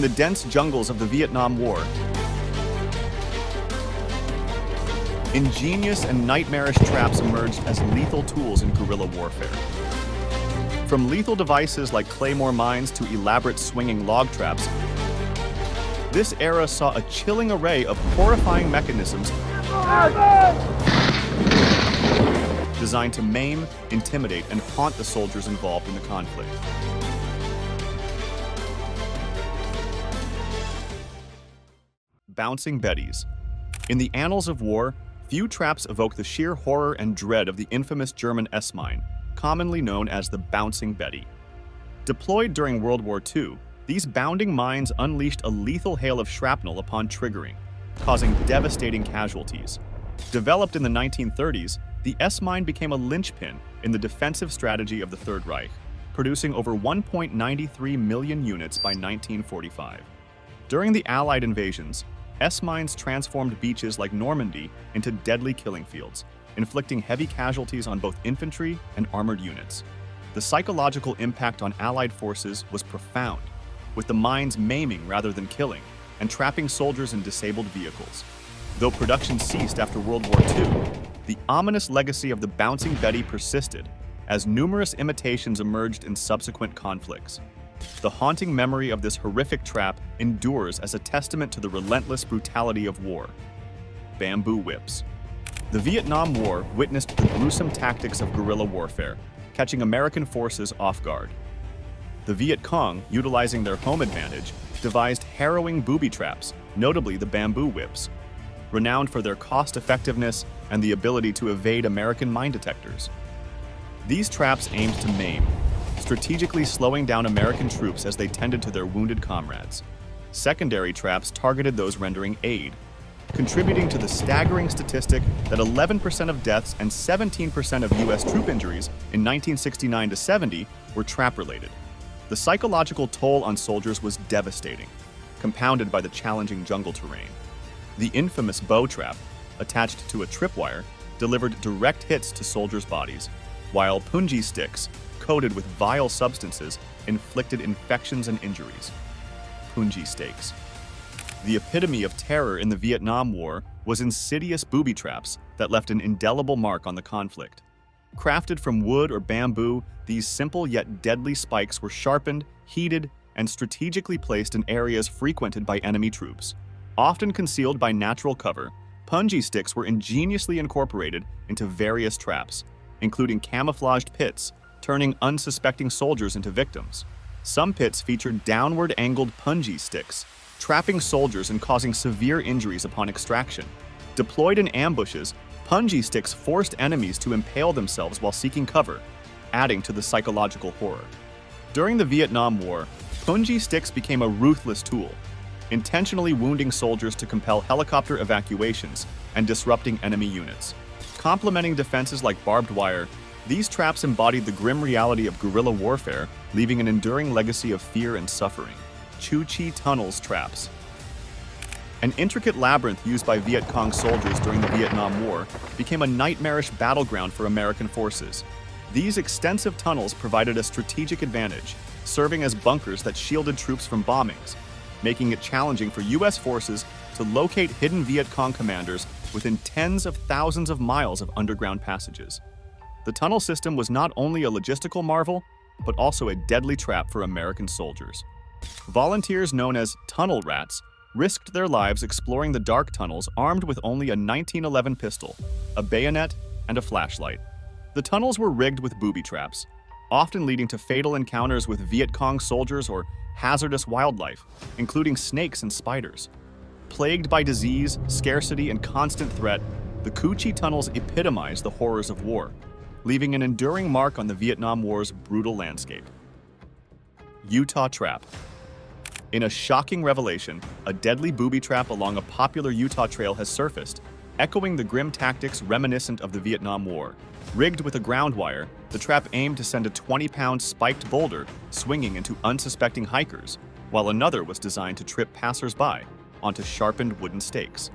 the dense jungles of the Vietnam War, ingenious and nightmarish traps emerged as lethal tools in guerrilla warfare. From lethal devices like claymore mines to elaborate swinging log traps, this era saw a chilling array of horrifying mechanisms designed to maim, intimidate, and haunt the soldiers involved in the conflict. Bouncing Betties. In the annals of war, few traps evoke the sheer horror and dread of the infamous German S-mine, commonly known as the Bouncing Betty. Deployed during World War II, these bounding mines unleashed a lethal hail of shrapnel upon triggering, causing devastating casualties. Developed in the 1930s, the S-mine became a linchpin in the defensive strategy of the Third Reich, producing over 1.93 million units by 1945. During the Allied invasions, S-mines transformed beaches like Normandy into deadly killing fields, inflicting heavy casualties on both infantry and armored units. The psychological impact on Allied forces was profound, with the mines maiming rather than killing and trapping soldiers in disabled vehicles. Though production ceased after World War II, the ominous legacy of the Bouncing Betty persisted as numerous imitations emerged in subsequent conflicts. The haunting memory of this horrific trap endures as a testament to the relentless brutality of war. Bamboo whips. The Vietnam War witnessed the gruesome tactics of guerrilla warfare, catching American forces off guard. The Viet Cong, utilizing their home advantage, devised harrowing booby traps, notably the bamboo whips, renowned for their cost-effectiveness and the ability to evade American mine detectors. These traps aimed to maim, strategically slowing down American troops as they tended to their wounded comrades. Secondary traps targeted those rendering aid, contributing to the staggering statistic that 11% of deaths and 17% of U.S. troop injuries in 1969-70 were trap-related. The psychological toll on soldiers was devastating, compounded by the challenging jungle terrain. The infamous bow trap, attached to a tripwire, delivered direct hits to soldiers' bodies, while punji sticks, coated with vile substances, inflicted infections and injuries. Punji stakes. The epitome of terror in the Vietnam War was insidious booby traps that left an indelible mark on the conflict. Crafted from wood or bamboo, these simple yet deadly spikes were sharpened, heated, and strategically placed in areas frequented by enemy troops. Often concealed by natural cover, punji sticks were ingeniously incorporated into various traps, including camouflaged pits, turning unsuspecting soldiers into victims. Some pits featured downward-angled punji sticks, trapping soldiers and causing severe injuries upon extraction. Deployed in ambushes, punji sticks forced enemies to impale themselves while seeking cover, adding to the psychological horror. During the Vietnam War, punji sticks became a ruthless tool, intentionally wounding soldiers to compel helicopter evacuations and disrupting enemy units. Complementing defenses like barbed wire, these traps embodied the grim reality of guerrilla warfare, leaving an enduring legacy of fear and suffering. Chu Chi Tunnels traps. An intricate labyrinth used by Viet Cong soldiers during the Vietnam War became a nightmarish battleground for American forces. These extensive tunnels provided a strategic advantage, serving as bunkers that shielded troops from bombings, making it challenging for U.S. forces to locate hidden Viet Cong commanders within tens of thousands of miles of underground passages. The tunnel system was not only a logistical marvel, but also a deadly trap for American soldiers. Volunteers known as tunnel rats risked their lives exploring the dark tunnels armed with only a 1911 pistol, a bayonet, and a flashlight. The tunnels were rigged with booby traps, often leading to fatal encounters with Viet Cong soldiers or hazardous wildlife, including snakes and spiders. Plagued by disease, scarcity, and constant threat, the Cu Chi tunnels epitomize the horrors of war, leaving an enduring mark on the Vietnam War's brutal landscape. Utah Trap. In a shocking revelation, a deadly booby trap along a popular Utah trail has surfaced, echoing the grim tactics reminiscent of the Vietnam War. Rigged with a ground wire, the trap aimed to send a 20-pound spiked boulder swinging into unsuspecting hikers, while another was designed to trip passers-by onto sharpened wooden stakes.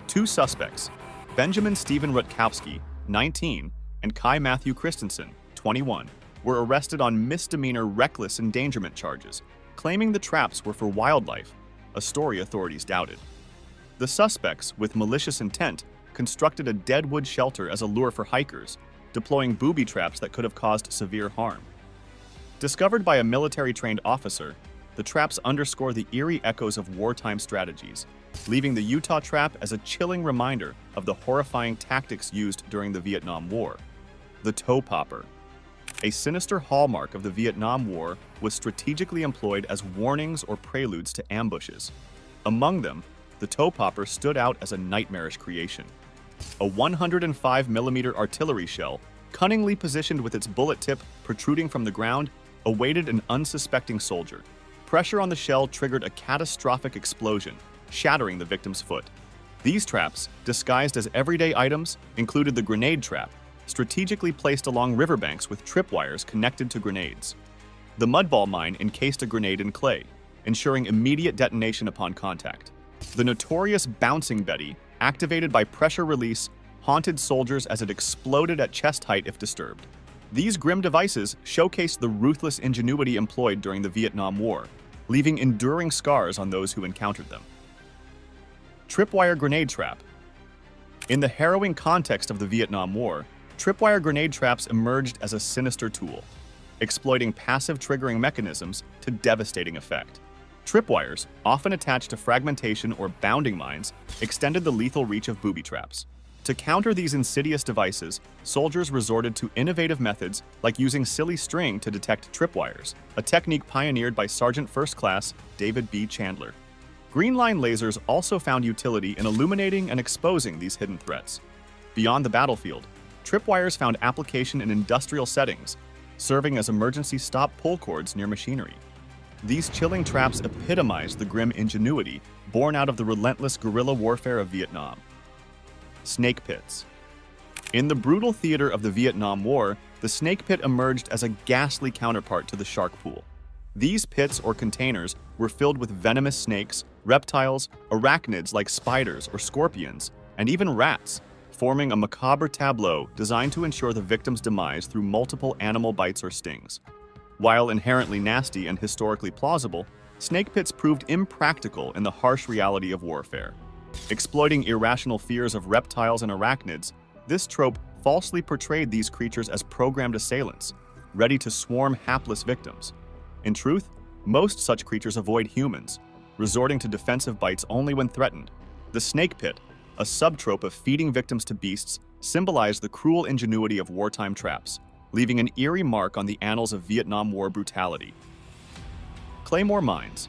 Two suspects, Benjamin Stephen Rutkowski, 19, and Kai Matthew Christensen, 21, were arrested on misdemeanor reckless endangerment charges, claiming the traps were for wildlife, a story authorities doubted. The suspects, with malicious intent, constructed a deadwood shelter as a lure for hikers, deploying booby traps that could have caused severe harm. Discovered by a military-trained officer, the traps underscore the eerie echoes of wartime strategies, leaving the Utah trap as a chilling reminder of the horrifying tactics used during the Vietnam War. The toe popper. A sinister hallmark of the Vietnam War was strategically employed as warnings or preludes to ambushes. Among them, the toe popper stood out as a nightmarish creation. A 105mm artillery shell, cunningly positioned with its bullet tip protruding from the ground, awaited an unsuspecting soldier. Pressure on the shell triggered a catastrophic explosion, shattering the victim's foot. These traps, disguised as everyday items, included the grenade trap, strategically placed along riverbanks with tripwires connected to grenades. The mudball mine encased a grenade in clay, ensuring immediate detonation upon contact. The notorious bouncing Betty, activated by pressure release, haunted soldiers as it exploded at chest height if disturbed. These grim devices showcased the ruthless ingenuity employed during the Vietnam War, leaving enduring scars on those who encountered them. Tripwire grenade trap. In the harrowing context of the Vietnam War, tripwire grenade traps emerged as a sinister tool, exploiting passive triggering mechanisms to devastating effect. Tripwires, often attached to fragmentation or bounding mines, extended the lethal reach of booby traps. To counter these insidious devices, soldiers resorted to innovative methods like using silly string to detect tripwires, a technique pioneered by Sergeant First Class David B. Chandler. Green line lasers also found utility in illuminating and exposing these hidden threats. Beyond the battlefield, tripwires found application in industrial settings, serving as emergency stop pull cords near machinery. These chilling traps epitomized the grim ingenuity born out of the relentless guerrilla warfare of Vietnam. Snake pits. In the brutal theater of the Vietnam War, the snake pit emerged as a ghastly counterpart to the shark pool. These pits or containers were filled with venomous snakes, reptiles, arachnids like spiders or scorpions, and even rats, forming a macabre tableau designed to ensure the victim's demise through multiple animal bites or stings. While inherently nasty and historically plausible, snake pits proved impractical in the harsh reality of warfare. Exploiting irrational fears of reptiles and arachnids, this trope falsely portrayed these creatures as programmed assailants, ready to swarm hapless victims. In truth, most such creatures avoid humans, resorting to defensive bites only when threatened. The snake pit, a subtrope of feeding victims to beasts, symbolized the cruel ingenuity of wartime traps, leaving an eerie mark on the annals of Vietnam War brutality. Claymore mines.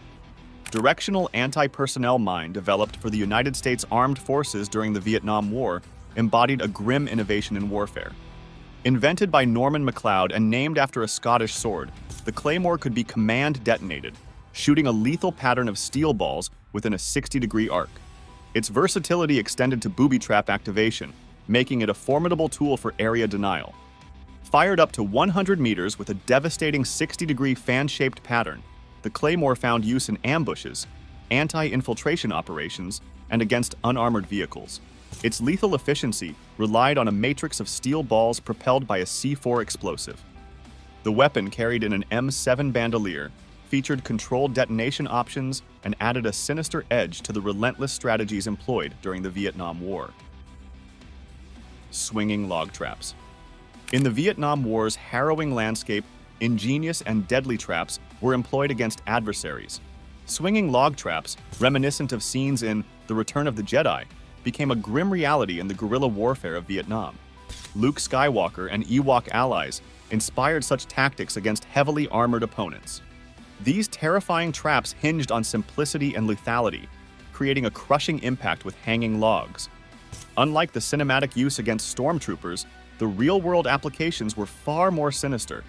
Directional anti-personnel mine developed for the United States Armed Forces during the Vietnam War embodied a grim innovation in warfare. Invented by Norman MacLeod and named after a Scottish sword, the claymore could be command detonated, shooting a lethal pattern of steel balls within a 60-degree arc. Its versatility extended to booby trap activation, making it a formidable tool for area denial. Fired up to 100 meters with a devastating 60-degree fan-shaped pattern, the claymore found use in ambushes, anti-infiltration operations, and against unarmored vehicles. Its lethal efficiency relied on a matrix of steel balls propelled by a C4 explosive. The weapon carried in an M7 bandolier, featured controlled detonation options, and added a sinister edge to the relentless strategies employed during the Vietnam War. Swinging log traps. In the Vietnam War's harrowing landscape, ingenious and deadly traps were employed against adversaries. Swinging log traps, reminiscent of scenes in The Return of the Jedi, became a grim reality in the guerrilla warfare of Vietnam. Luke Skywalker and Ewok allies inspired such tactics against heavily armored opponents. These terrifying traps hinged on simplicity and lethality, creating a crushing impact with hanging logs. Unlike the cinematic use against stormtroopers, the real-world applications were far more sinister.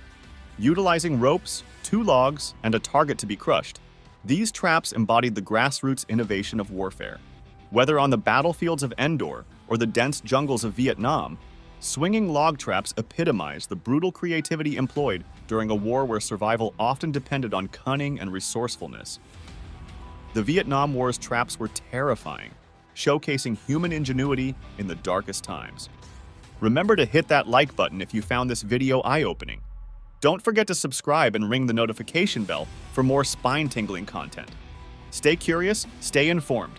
Utilizing ropes, 2 logs, and a target to be crushed, these traps embodied the grassroots innovation of warfare. Whether on the battlefields of Endor or the dense jungles of Vietnam, swinging log traps epitomized the brutal creativity employed during a war where survival often depended on cunning and resourcefulness. The Vietnam War's traps were terrifying, showcasing human ingenuity in the darkest times. Remember to hit that like button if you found this video eye-opening. Don't forget to subscribe and ring the notification bell for more spine-tingling content. Stay curious, stay informed,